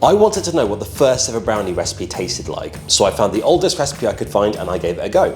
I wanted to know what the first ever brownie recipe tasted like, so I found the oldest recipe I could find and I gave it a go.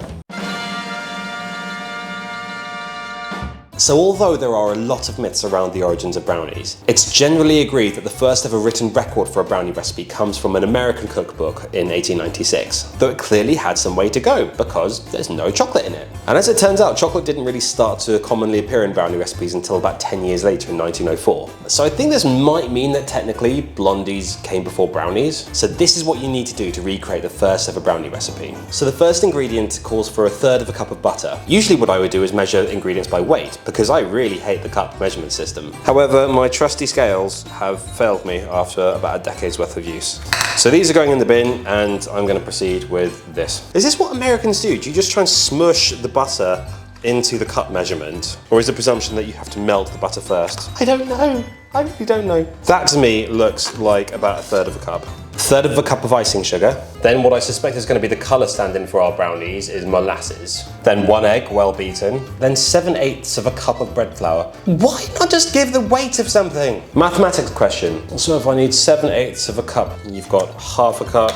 So although there are a lot of myths around the origins of brownies, it's generally agreed that the first ever written record for a brownie recipe comes from an American cookbook in 1896, though it clearly had some way to go because there's no chocolate in it. And as it turns out, chocolate didn't really start to commonly appear in brownie recipes until about 10 years later in 1904. So I think this might mean that technically blondies came before brownies. So this is what you need to do to recreate the first ever brownie recipe. So the first ingredient calls for 1/3 cup of butter. Usually what I would do is measure ingredients by weight, because I really hate the cup measurement system. However, my trusty scales have failed me after about a decade's worth of use. So these are going in the bin and I'm going to proceed with this. Is this what Americans do? Do you just try and smush the butter into the cup measurement? Or is the presumption that you have to melt the butter first? I don't know. I really don't know. That to me looks like about 1/3 cup. 1/3 cup of icing sugar. Then what I suspect is going to be the colour stand-in for our brownies is molasses. Then 1 egg, well beaten. Then 7/8 cup of bread flour. Why not just give the weight of something? Mathematics question. So if I need 7/8 cup, you've got 1/2 cup,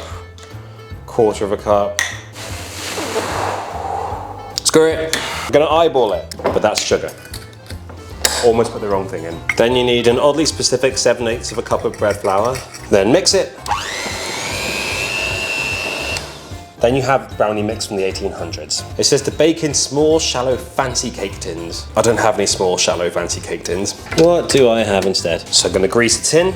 1/4 cup. Screw it. I'm going to eyeball it, but that's sugar. Almost put the wrong thing in. Then you need an oddly specific 7/8 cup of bread flour. Then mix it. Then you have brownie mix from the 1800s. It says to bake in small, shallow, fancy cake tins. I don't have any small, shallow, fancy cake tins. What do I have instead? So I'm going to grease a tin,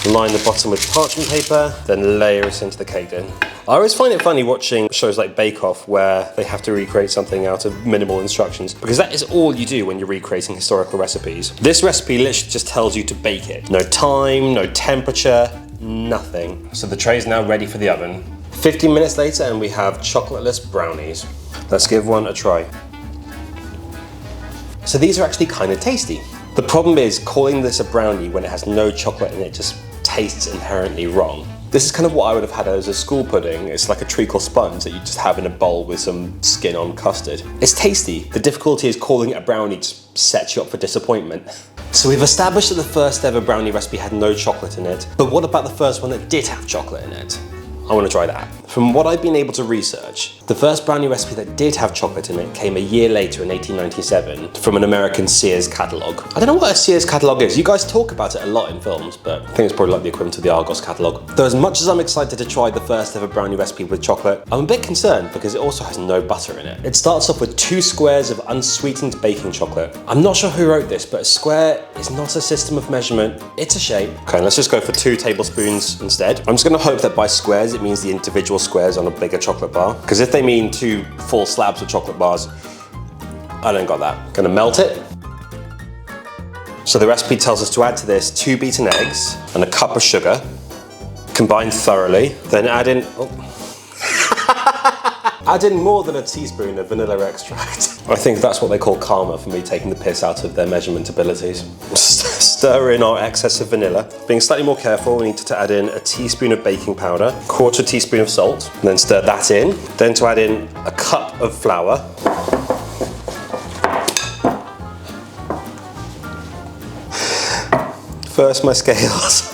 line the bottom with parchment paper, then layer it into the cake tin. I always find it funny watching shows like Bake Off where they have to recreate something out of minimal instructions, because that is all you do when you're recreating historical recipes. This recipe literally just tells you to bake it. No time, no temperature, nothing. So the tray is now ready for the oven. 15 minutes later and we have chocolateless brownies. Let's give one a try. So these are actually kind of tasty. The problem is calling this a brownie when it has no chocolate in it just tastes inherently wrong. This is kind of what I would have had as a school pudding. It's like a treacle sponge that you just have in a bowl with some skin on custard. It's tasty. The difficulty is calling it a brownie just sets you up for disappointment. So we've established that the first ever brownie recipe had no chocolate in it, but what about the first one that did have chocolate in it? I want to try that. From what I've been able to research, the first brownie recipe that did have chocolate in it came a year later in 1897 from an American Sears catalogue. I don't know what a Sears catalogue is. You guys talk about it a lot in films, but I think it's probably like the equivalent to the Argos catalogue. Though as much as I'm excited to try the first ever brownie recipe with chocolate, I'm a bit concerned because it also has no butter in it. It starts off with 2 squares of unsweetened baking chocolate. I'm not sure who wrote this, but a square is not a system of measurement, it's a shape. Okay, let's just go for 2 tablespoons instead. I'm just gonna hope that by squares it means the individual squares on a bigger chocolate bar, because if they mean 2 full slabs of chocolate bars, I don't got that. Gonna melt it. So the recipe tells us to add to this 2 beaten eggs and a cup of sugar, combine thoroughly, then add in, add in more than a teaspoon of vanilla extract. I think that's what they call karma for me taking the piss out of their measurement abilities. Stir in our excess of vanilla. Being slightly more careful, we need to add in a teaspoon of baking powder, 1/4 teaspoon of salt, and then stir that in. Then to add in a cup of flour. First my scales,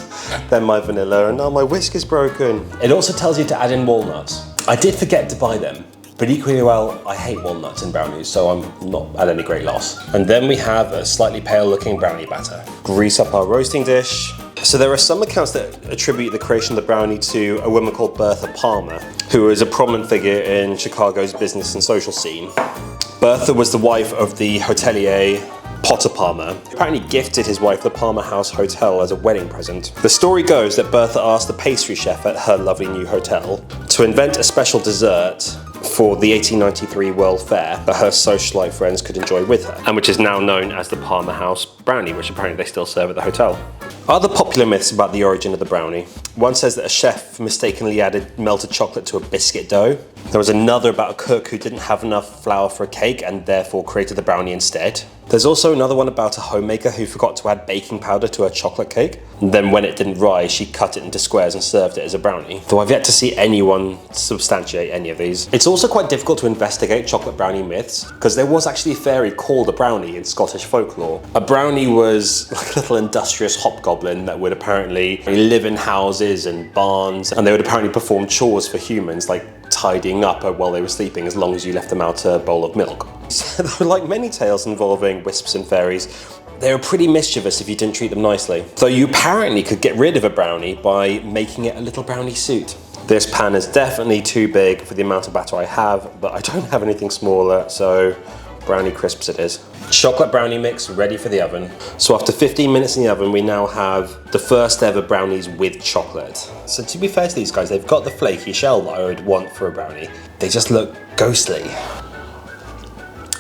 then my vanilla, and now my whisk is broken. It also tells you to add in walnuts. I did forget to buy them, but equally well, I hate walnuts in brownies, so I'm not at any great loss. And then we have a slightly pale looking brownie batter. Grease up our roasting dish. So there are some accounts that attribute the creation of the brownie to a woman called Bertha Palmer, who is a prominent figure in Chicago's business and social scene. Bertha was the wife of the hotelier Potter Palmer, who apparently gifted his wife the Palmer House Hotel as a wedding present. The story goes that Bertha asked the pastry chef at her lovely new hotel to invent a special dessert for the 1893 World Fair that her socialite friends could enjoy with her, and which is now known as the Palmer House Brownie, which apparently they still serve at the hotel. Other popular myths about the origin of the brownie. One says that a chef mistakenly added melted chocolate to a biscuit dough. There was another about a cook who didn't have enough flour for a cake and therefore created the brownie instead. There's also another one about a homemaker who forgot to add baking powder to her chocolate cake. And then when it didn't rise, she cut it into squares and served it as a brownie. Though I've yet to see anyone substantiate any of these. It's also quite difficult to investigate chocolate brownie myths, because there was actually a fairy called a brownie in Scottish folklore. A brownie was like a little industrious hobgoblin that would apparently live in houses and barns, and they would apparently perform chores for humans, like tidying up while they were sleeping, as long as you left them out a bowl of milk. So, like many tales involving wisps and fairies, they were pretty mischievous if you didn't treat them nicely. Though you apparently could get rid of a brownie by making it a little brownie suit. This pan is definitely too big for the amount of batter I have, but I don't have anything smaller, so brownie crisps it is. Chocolate brownie mix ready for the oven. So after 15 minutes in the oven, we now have the first ever brownies with chocolate. So to be fair to these guys, they've got the flaky shell that I would want for a brownie. They just look ghostly.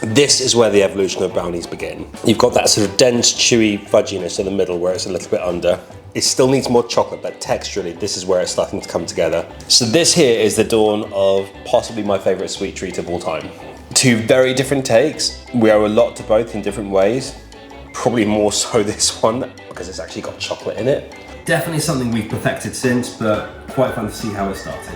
This is where the evolution of brownies begin. You've got that sort of dense, chewy fudginess in the middle where it's a little bit under. It still needs more chocolate, but texturally, this is where it's starting to come together. So this here is the dawn of possibly my favorite sweet treat of all time. Two very different takes. We owe a lot to both in different ways. Probably more so this one, because it's actually got chocolate in it. Definitely something we've perfected since, but quite fun to see how it started.